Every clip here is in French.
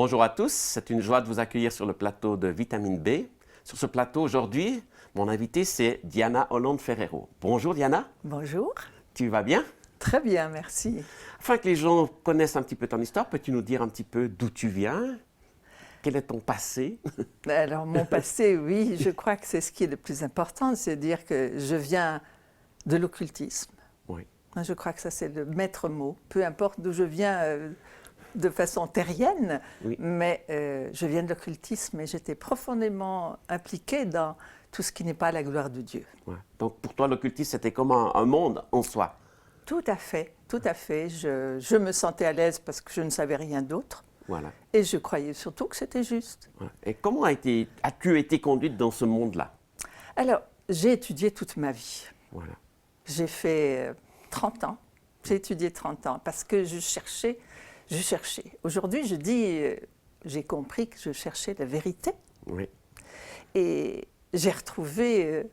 Bonjour à tous, c'est une joie de vous accueillir sur le plateau de Vitamine B. Sur ce plateau aujourd'hui, mon invité c'est Diana Hollande-Ferrero. Bonjour Diana. Bonjour. Tu vas bien? Très bien, merci. Afin que les gens connaissent un petit peu ton histoire, peux-tu nous dire un petit peu d'où tu viens? Quel est ton passé? Alors mon passé, oui, je crois que c'est ce qui est le plus important, c'est dire que je viens de l'occultisme. Oui. Je crois que ça c'est le maître mot, peu importe d'où je viens de façon terrienne, Oui. mais je viens de l'occultisme et j'étais profondément impliquée dans tout ce qui n'est pas la gloire de Dieu. Ouais. Donc pour toi, l'occultisme, c'était comme un monde en soi. Tout à fait, tout à fait. Je me sentais à l'aise parce que je ne savais rien d'autre. Voilà. Et je croyais surtout que c'était juste. Ouais. Et comment as-tu été conduite dans ce monde-là? Alors, j'ai étudié toute ma vie. Voilà. J'ai fait 30 ans. J'ai étudié 30 ans parce que je cherchais. Aujourd'hui, je dis, j'ai compris que je cherchais la vérité. Oui. Et j'ai retrouvé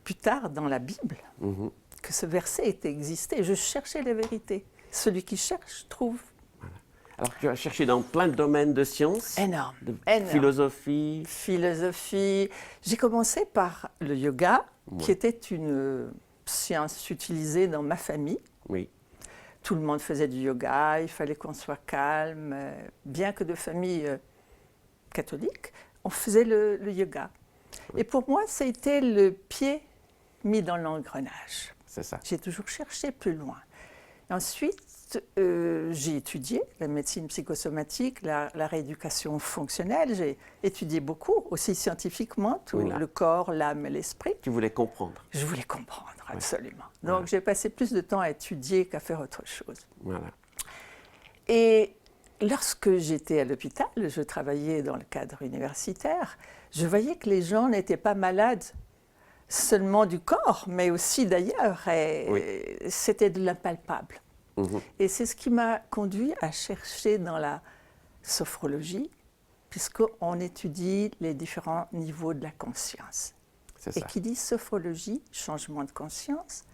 plus tard dans la Bible Mhm. que ce verset était existé. Je cherchais la vérité. Celui qui cherche, trouve. Alors tu as cherché dans plein de domaines de sciences, Énorme, de énorme. philosophie. Philosophie. J'ai commencé par le yoga, Ouais. qui était une science utilisée dans ma famille. Oui. Tout le monde faisait du yoga, il fallait qu'on soit calme. Bien que de famille catholique, on faisait le yoga. Oui. Et pour moi, c'était le pied mis dans l'engrenage. C'est ça. J'ai toujours cherché plus loin. Ensuite, j'ai étudié la médecine psychosomatique, la rééducation fonctionnelle. J'ai étudié beaucoup, aussi scientifiquement, tout Oui, là. le corps, l'âme et l'esprit. Tu voulais comprendre. Je voulais comprendre, absolument. Voilà. Donc, j'ai passé plus de temps à étudier qu'à faire autre chose. Voilà. Et lorsque j'étais à l'hôpital, je travaillais dans le cadre universitaire, je voyais que les gens n'étaient pas malades seulement du corps, mais aussi d'ailleurs. Et c'était de l'impalpable. Mhm. Et c'est ce qui m'a conduit à chercher dans la sophrologie, puisqu'on étudie les différents niveaux de la conscience. C'est Et ça. qui dit sophrologie, changement de conscience,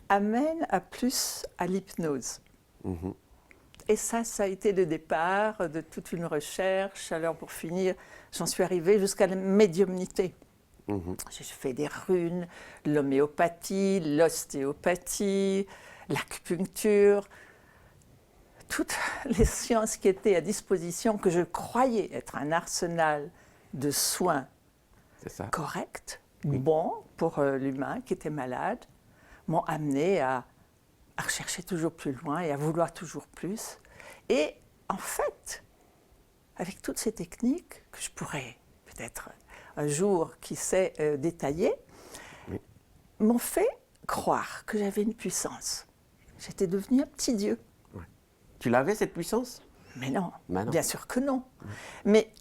amène à plus à l'hypnose. Mhm. Et ça a été le départ de toute une recherche. Alors pour finir, j'en suis arrivée jusqu'à la médiumnité. Mhm. J'ai fait des runes, l'homéopathie, l'ostéopathie, l'acupuncture, toutes les sciences qui étaient à disposition, que je croyais être un arsenal de soins C'est ça. corrects, bons pour l'humain qui était malade, m'ont amené à rechercher toujours plus loin et à vouloir toujours plus. Et en fait, avec toutes ces techniques que je pourrais peut-être un jour, qui sait, détailler, Oui. m'ont fait croire que j'avais une puissance. J'étais devenue un petit dieu. Ouais. Tu l'avais cette puissance? Mais non, Ben non. bien sûr que non. Mais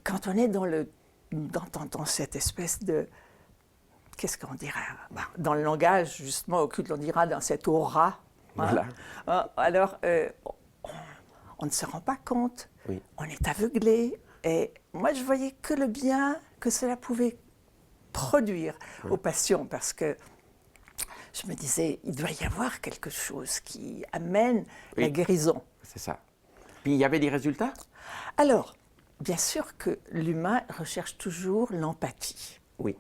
quand on est dans cette espèce de... Qu'est-ce qu'on dira? Dans le langage, justement, occulte, on dira dans cette aura. Voilà. Alors, on ne se rend pas compte. Oui. On est aveuglé. Et moi, je voyais que le bien que cela pouvait produire aux patients, parce que je me disais, il doit y avoir quelque chose qui amène la Oui. guérison. C'est ça. Puis il y avait des résultats? Alors, bien sûr que l'humain recherche toujours l'empathie. Oui.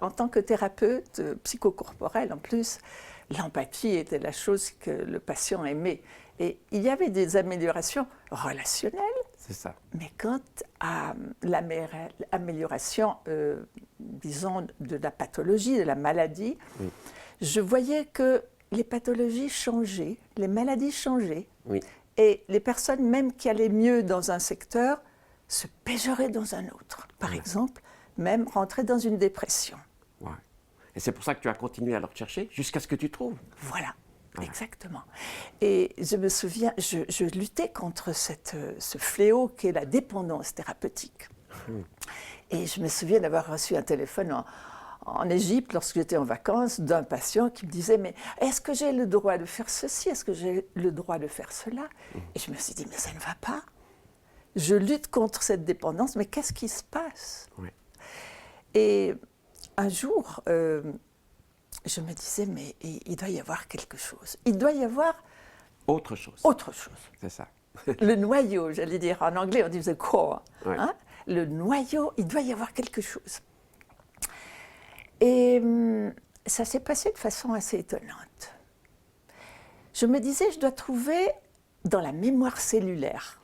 En tant que thérapeute psychocorporel, en plus, l'empathie était la chose que le patient aimait. Et il y avait des améliorations relationnelles, C'est ça. mais quant à l'amélioration, disons, de la pathologie, de la maladie, Oui. je voyais que les pathologies changeaient, les maladies changeaient. Oui. Et les personnes même qui allaient mieux dans un secteur se péjoraient dans un autre. Par exemple, même rentraient dans une dépression. Ouais. Et c'est pour ça que tu as continué à le rechercher jusqu'à ce que tu trouves. Voilà, exactement. Et je me souviens, je luttais contre ce fléau qu'est la dépendance thérapeutique. Et je me souviens d'avoir reçu un téléphone en Égypte, lorsque j'étais en vacances, d'un patient qui me disait « Mais est-ce que j'ai le droit de faire ceci? Est-ce que j'ai le droit de faire cela ?» Et je me suis dit « Mais ça ne va pas. Je lutte contre cette dépendance, mais qu'est-ce qui se passe ?» Oui. Et un jour, je me disais « Mais il doit y avoir quelque chose. Il doit y avoir Autre chose. autre chose. » C'est ça. le noyau, j'allais dire. En anglais, on dit the core. Ouais. Hein? Le noyau, il doit y avoir quelque chose. Et ça s'est passé de façon assez étonnante. Je me disais, je dois trouver dans la mémoire cellulaire.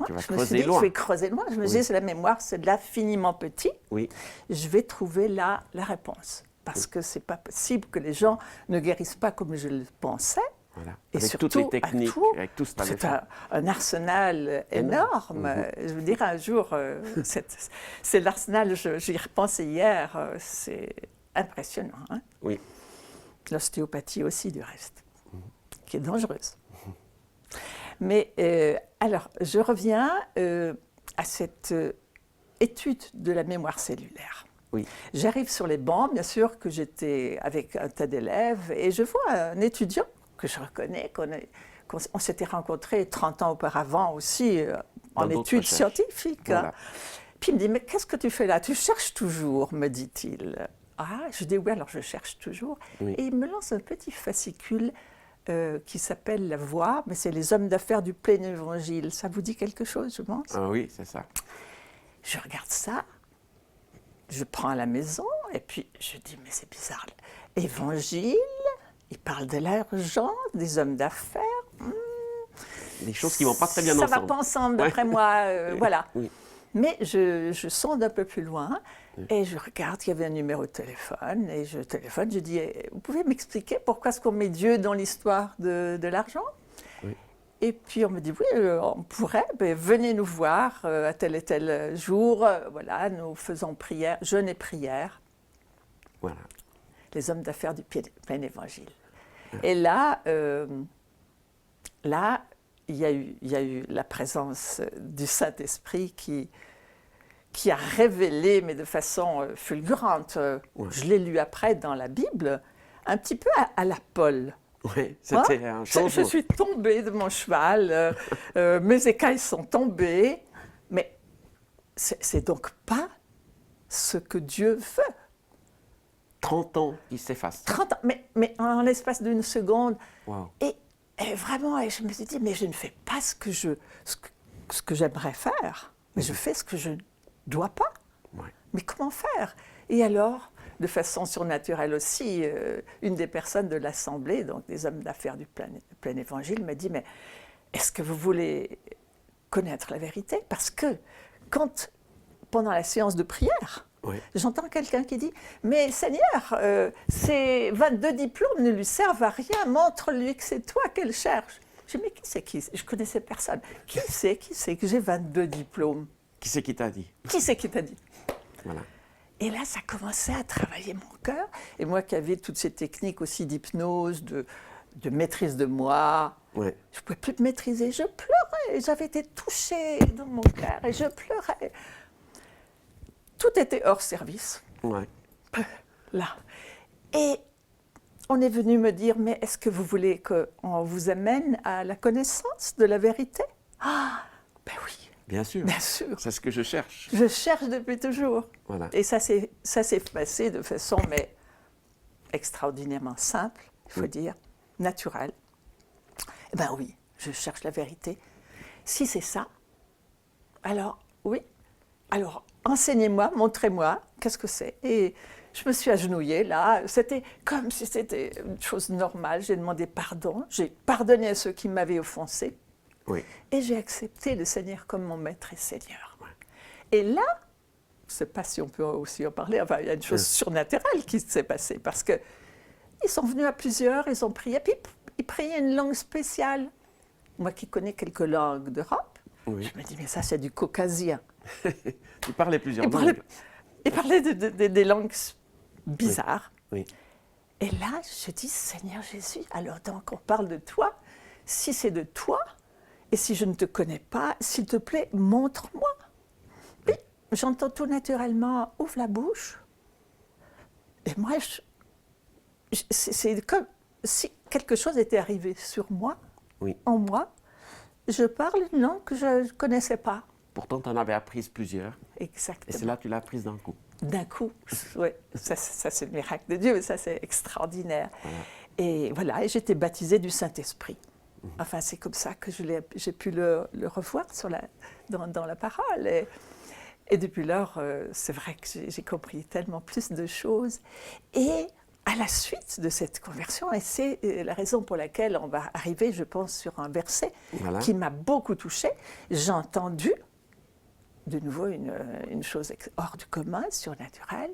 Tu vas Je me suis dit, loin. je vais creuser loin. Je me disais, c'est la mémoire, c'est de l'infiniment petit. Oui, Je vais trouver là la réponse. Parce que ce n'est pas possible que les gens ne guérissent pas comme je le pensais. voilà. Et Avec surtout, toutes les techniques, avec tout ce c'est téléphone. un arsenal énorme. Je vous dirais un jour, c'est l'arsenal, j'y repensais hier, c'est impressionnant. Hein? Oui. L'ostéopathie aussi, du reste, qui est dangereuse. Mais alors, je reviens à cette étude de la mémoire cellulaire. Oui. J'arrive sur les bancs, bien sûr, que j'étais avec un tas d'élèves, et je vois un étudiant que je reconnais, qu'on s'était rencontrés 30 ans auparavant aussi en d'autres études recherches. scientifiques. Voilà. Hein. Puis il me dit, mais qu'est-ce que tu fais là? Tu cherches toujours, me dit-il. Ah, je dis, oui, alors je cherche toujours. Oui. Et il me lance un petit fascicule qui s'appelle La Voix, mais c'est les hommes d'affaires du plein évangile. Ça vous dit quelque chose, je pense? Ah oui, c'est ça. Je regarde ça, je prends à la maison, et puis je dis, mais c'est bizarre. Évangile, il parle de l'argent, des hommes d'affaires. Des choses qui ne vont pas très bien Ça ensemble. ne va pas ensemble, d'après moi. Voilà. Oui. Mais je sonde un peu plus loin, et je regarde qu'il y avait un numéro de téléphone, et je téléphone, je dis, vous pouvez m'expliquer pourquoi est-ce qu'on met Dieu dans l'histoire de l'argent? Oui. Et puis on me dit, oui, on pourrait, ben, venez nous voir à tel et tel jour, voilà, nous faisons prière, jeûne et prière, Voilà. les hommes d'affaires du plein évangile. Et là, il y a eu la présence du Saint-Esprit qui a révélé, mais de façon fulgurante, je l'ai lu après dans la Bible, un petit peu à la Paul. Oui, c'était un changement. Je suis tombée de mon cheval, mes écailles sont tombées, mais c'est donc pas ce que Dieu veut. 30 ans qui s'effacent. 30 ans, mais en l'espace d'une seconde. Wow. Et vraiment, je me suis dit, mais je ne fais pas ce que j'aimerais faire, mais je fais ce que je ne dois pas. Ouais. Mais comment faire? Et alors, de façon surnaturelle aussi, une des personnes de l'Assemblée, donc des hommes d'affaires du plein évangile, m'a dit, mais est-ce que vous voulez connaître la vérité? Parce que quand, pendant la séance de prière, Oui. j'entends quelqu'un qui dit, mais Seigneur, ces 22 diplômes ne lui servent à rien, montre-lui que c'est toi qu'elle cherche. Je dis, mais qui c'est qui? Je connaissais personne. Qui c'est que j'ai 22 diplômes? Qui c'est qui t'a dit? Qui c'est qui t'a dit? Voilà. Et là, ça commençait à travailler mon cœur. Et moi qui avais toutes ces techniques aussi d'hypnose, de maîtrise de moi, Ouais. je ne pouvais plus me maîtriser. Je pleurais. J'avais été touchée dans mon cœur et je pleurais. Tout était hors service, Ouais. là. Et on est venu me dire, mais est-ce que vous voulez qu'on vous amène à la connaissance de la vérité? Ah, ben oui, Bien sûr. bien sûr. C'est ce que je cherche. Je cherche depuis toujours. Voilà. Et ça s'est passé de façon mais extraordinairement simple, il faut dire, naturelle. Eh bien oui, je cherche la vérité. Si c'est ça, alors oui, alors enseignez-moi, montrez-moi, qu'est-ce que c'est? Et je me suis agenouillée là, c'était comme si c'était une chose normale, j'ai demandé pardon, j'ai pardonné à ceux qui m'avaient offensé, Oui. et j'ai accepté le Seigneur comme mon maître et Seigneur. Et là, je ne sais pas si on peut aussi en parler, enfin, il y a une chose surnaturelle qui s'est passée, parce qu'ils sont venus à plusieurs, ils ont prié, puis ils priaient une langue spéciale. Moi qui connais quelques langues d'Europe, Oui. je me dis, mais ça c'est du caucasien. Tu parlais plusieurs Ils langues. parlaient des langues bizarres. Oui. Et là, je dis, Seigneur Jésus, alors donc on parle de toi, si c'est de toi, et si je ne te connais pas, s'il te plaît, montre-moi. Puis j'entends tout naturellement, ouvre la bouche. Et moi, c'est comme si quelque chose était arrivé sur moi, Oui. en moi. Je parle une langue que je ne connaissais pas. Pourtant, tu en avais apprises plusieurs. Et Exactement. c'est là que tu l'as apprise d'un coup. D'un coup, ouais, ça c'est le miracle de Dieu, mais ça c'est extraordinaire. Voilà. Et voilà, et j'étais baptisée du Saint-Esprit. Enfin, c'est comme ça que j'ai pu le revoir dans la parole. Et depuis lors, c'est vrai que j'ai compris tellement plus de choses. Et à la suite de cette conversion, et c'est la raison pour laquelle on va arriver, je pense, sur un verset qui m'a beaucoup touchée, j'ai entendu de nouveau une chose hors du commun, surnaturelle.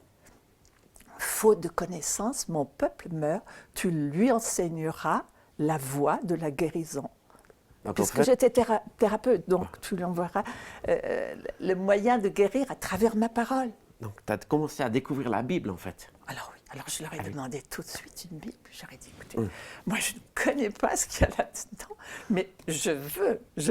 Faute de connaissance, mon peuple meurt, tu lui enseigneras la voie de la guérison. Puisque j'étais thérapeute, donc tu lui enverras le moyen de guérir à travers ma parole. Donc tu as commencé à découvrir la Bible en fait. Alors oui, alors je leur ai demandé tout de suite une Bible. J'aurais dit, écoutez, moi je ne connais pas ce qu'il y a là-dedans, mais je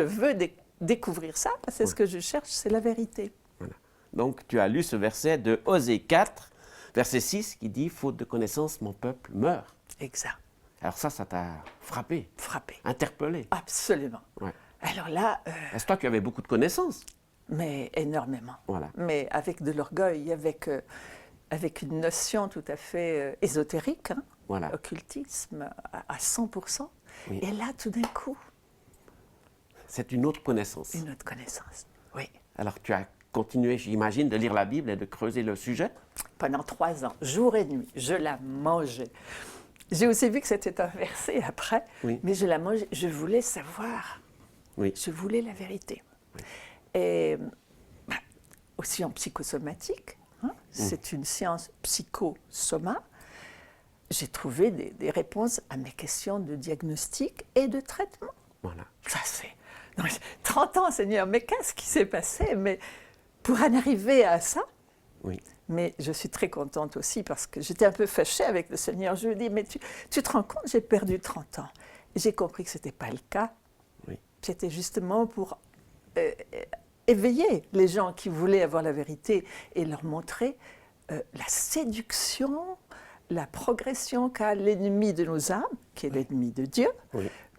veux découvrir ça, parce que ce que je cherche, c'est la vérité. Voilà. Donc tu as lu ce verset de Osée 4, verset 6, qui dit « Faute de connaissance, mon peuple meurt ». Exact. Alors ça t'a frappé. Frappé. Interpellé. Absolument. Ouais. Alors là... Est-ce que toi, tu avais beaucoup de connaissances? Mais énormément. Voilà. Mais avec de l'orgueil, avec une notion tout à fait ésotérique, hein, voilà. Occultisme à 100%. Oui. Et là, tout d'un coup... C'est une autre connaissance. Une autre connaissance, oui. Alors tu as continué, j'imagine, de lire la Bible et de creuser le sujet? Pendant 3 ans, jour et nuit, je la mangeais. J'ai aussi vu que c'était un verset après, mais je la mangeais, je voulais savoir. Oui. Je voulais la vérité. Oui. Et aussi en psychosomatique, hein, c'est une science psychosoma, j'ai trouvé des réponses à mes questions de diagnostic et de traitement. Voilà. Ça c'est... 30 ans, Seigneur, mais qu'est-ce qui s'est passé? Mais pour en arriver à ça, mais je suis très contente aussi parce que j'étais un peu fâchée avec le Seigneur. Je lui dis, mais tu te rends compte, j'ai perdu 30 ans. Et j'ai compris que ce n'était pas le cas. C'était justement pour éveiller les gens qui voulaient avoir la vérité et leur montrer la séduction, la progression qu'a l'ennemi de nos âmes, qui est l'ennemi de Dieu,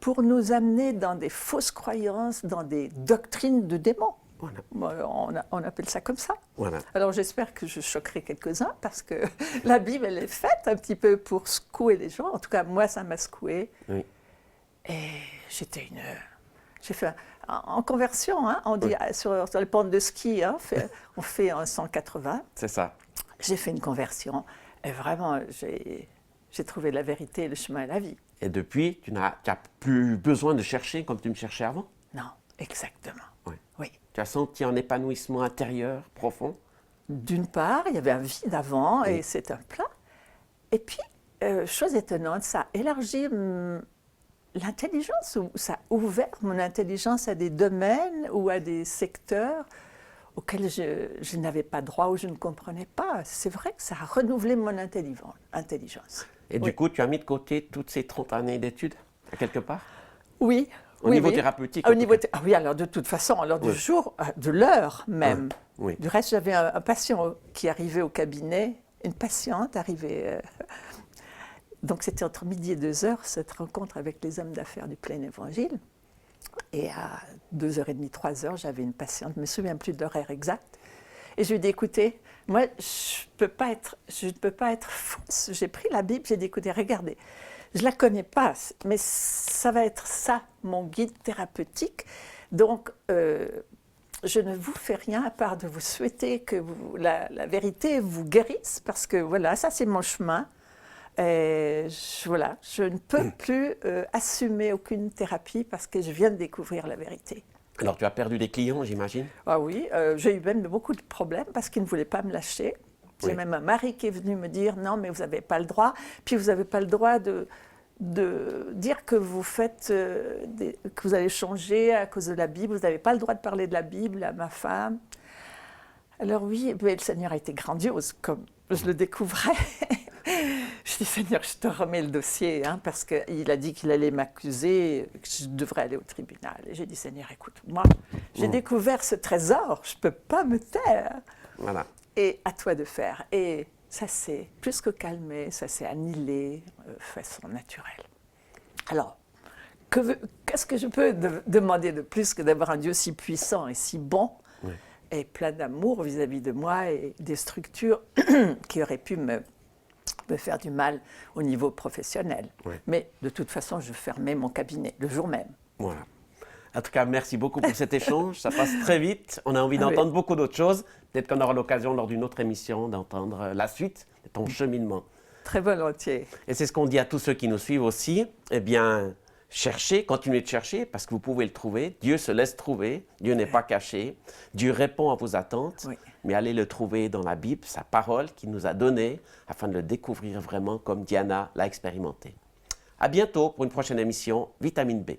pour nous amener dans des fausses croyances, dans des doctrines de démons. Voilà. On appelle ça comme ça. Voilà. Alors j'espère que je choquerai quelques-uns parce que la Bible, elle est faite un petit peu pour secouer les gens. En tout cas, moi, ça m'a secouée. Et j'ai fait en conversion, hein, on dit sur les pentes de ski, hein, on fait un 180. C'est ça. J'ai fait une conversion et vraiment, j'ai trouvé la vérité, le chemin et la vie. Et depuis, tu n'as plus besoin de chercher comme tu me cherchais avant? Non, exactement. Oui. Tu as senti un épanouissement intérieur profond? D'une part, il y avait un vide avant et c'est un plat. Et puis, chose étonnante, ça a élargi l'intelligence, ou ça a ouvert mon intelligence à des domaines ou à des secteurs auxquels je n'avais pas droit ou je ne comprenais pas. C'est vrai que ça a renouvelé mon intelligence. Et du coup, tu as mis de côté toutes ces 30 années d'études, à quelque part? Oui. Au niveau thérapeutique? Oui, alors de toute façon, alors du jour, de l'heure même. Du reste, j'avais un patient qui arrivait au cabinet, une patiente arrivait... donc c'était entre midi et 2h, cette rencontre avec les hommes d'affaires du plein évangile. Et à 2h30, 3h, j'avais une patiente, je ne me souviens plus de l'horaire exact. Et je lui ai dit, écoutez, moi, je ne peux pas être fausse. J'ai pris la Bible, j'ai dit, écoutez, regardez, je ne la connais pas, mais ça va être ça, mon guide thérapeutique. Donc, je ne vous fais rien à part de vous souhaiter que la vérité vous guérisse, parce que voilà, ça c'est mon chemin. Et voilà, je ne peux plus assumer aucune thérapie parce que je viens de découvrir la vérité. Alors, tu as perdu des clients, j'imagine? Ah oui, j'ai eu même beaucoup de problèmes parce qu'ils ne voulaient pas me lâcher. J'ai même un mari qui est venu me dire « Non, mais vous n'avez pas le droit. Puis vous n'avez pas le droit de dire que vous faites, que vous allez changer à cause de la Bible. Vous n'avez pas le droit de parler de la Bible à ma femme. » Alors oui, mais le Seigneur a été grandiose, comme je le découvrais. Je dis, Seigneur, je te remets le dossier, hein, parce qu'il a dit qu'il allait m'accuser, que je devrais aller au tribunal. Et j'ai dit, Seigneur, écoute, moi, j'ai découvert ce trésor, je ne peux pas me taire. Voilà. Et à toi de faire. Et ça s'est plus que calmé, ça s'est annihilé de façon naturelle. Alors, qu'est-ce que je peux demander de plus que d'avoir un Dieu si puissant et si bon et plein d'amour vis-à-vis de moi et des structures qui auraient pu me faire du mal au niveau professionnel. Ouais. Mais de toute façon, je fermais mon cabinet le jour même. Voilà. En tout cas, merci beaucoup pour cet échange. Ça passe très vite. On a envie Ah oui. d'entendre beaucoup d'autres choses. Peut-être qu'on aura l'occasion lors d'une autre émission d'entendre la suite de ton cheminement. Très volontiers. Et c'est ce qu'on dit à tous ceux qui nous suivent aussi. Eh bien, cherchez, continuez de chercher parce que vous pouvez le trouver. Dieu se laisse trouver. Dieu n'est pas caché. Dieu répond à vos attentes. Oui. Mais allez le trouver dans la Bible, sa parole qu'il nous a donnée afin de le découvrir vraiment comme Diana l'a expérimenté. À bientôt pour une prochaine émission Vitamine B.